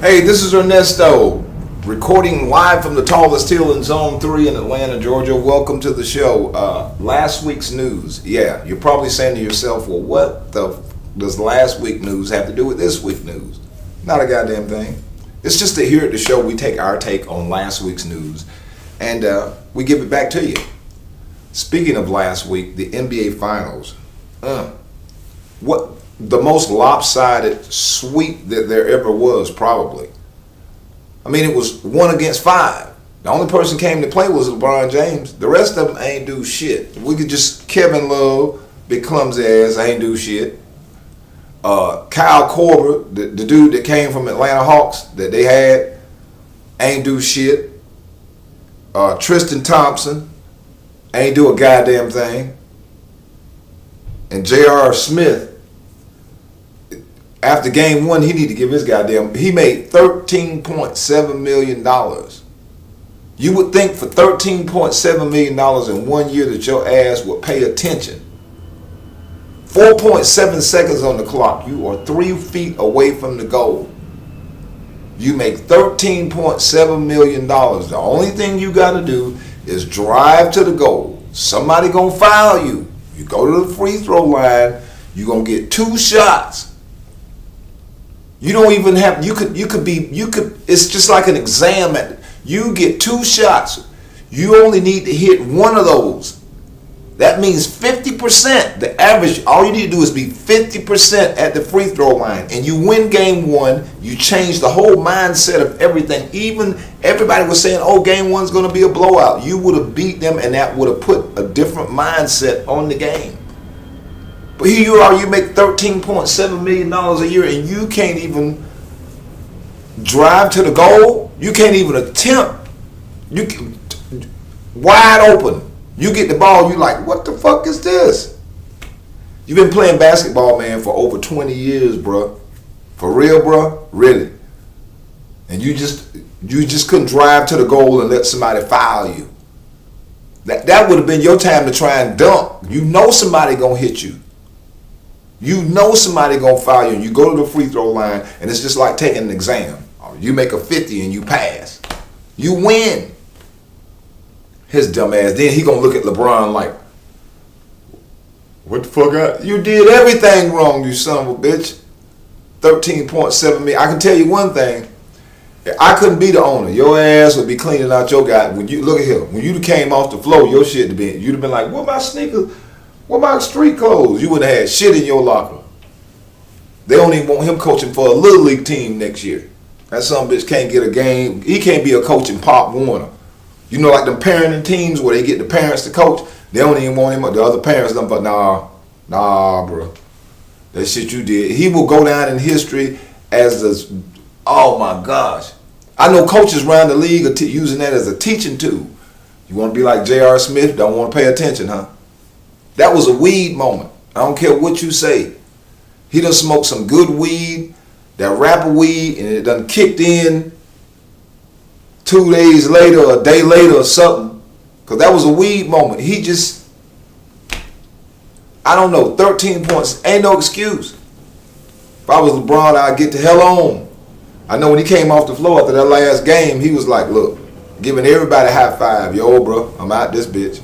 Hey, this is Arnesto, recording live from the tallest hill in Zone 3 in Atlanta, Georgia. Welcome to the show. Last week's news. Yeah, you're probably saying to yourself, well, what does last week's news have to do with this week's news? Not a goddamn thing. It's just that here at the show, we take our take on last week's news, and we give it back to you. Speaking of last week, the NBA Finals. What the most lopsided sweep that there ever was, probably. I mean, it was 1-5. The only person came to play was LeBron James. The rest of them ain't do shit. We could just Kevin Love, big clumsy ass, ain't do shit. Kyle Korver, the dude that came from Atlanta Hawks that they had, ain't do shit. Tristan Thompson ain't do a goddamn thing. And J.R. Smith, after game one, he need to give his goddamn. He made $13.7 million. You would think for $13.7 million in 1 year that your ass would pay attention. 4.7 seconds on the clock. You are 3 feet away from the goal. You make $13.7 million. The only thing you got to do is drive to the goal. Somebody gonna foul you. You go to the free throw line. You gonna get 2 shots. You don't even have. You could. It's just like an exam. You get 2 shots. You only need to hit one of those. That means 50%. The average. All you need to do is be 50% at the free throw line, and you win game one. You change the whole mindset of everything. Even everybody was saying, "Oh, game one's going to be a blowout." You would have beat them, and that would have put a different mindset on the game. But here you are, you make $13.7 million a year, and you can't even drive to the goal. You can't even attempt. You can, wide open. You get the ball, you like, what the fuck is this? You've been playing basketball, man, for over 20 years, bro. For real, bro? Really. And you just couldn't drive to the goal and let somebody foul you. That would have been your time to try and dunk. You know somebody gonna hit you. You know somebody gonna foul you, and you go to the free throw line, and it's just like taking an exam. You make a 50 and you pass. You win. His dumb ass. Then he gonna look at LeBron like, what the fuck? You did everything wrong, you son of a bitch. 13.7 million. I can tell you one thing. I couldn't be the owner. Your ass would be cleaning out your guy. When you look at him, when you came off the floor, your shit you'd have been like, what my sneakers? What about street clothes? You wouldn't have had shit in your locker. They don't even want him coaching for a little league team next year. That son bitch can't get a game. He can't be a coach in Pop Warner. You know, like them parenting teams where they get the parents to coach. They don't even want him. The other parents, but nah, bro. That shit you did. He will go down in history as the. Oh my gosh. I know coaches around the league are using that as a teaching tool. You want to be like J.R. Smith? Don't want to pay attention, huh? That was a weed moment. I don't care what you say. He done smoked some good weed, that rapper weed, and it done kicked in 2 days later, a day later or something. Because that was a weed moment. He just, I don't know, 13 points. Ain't no excuse. If I was LeBron, I'd get the hell on. I know when he came off the floor after that last game, he was like, look, giving everybody a high five. Yo, bro, I'm out this bitch.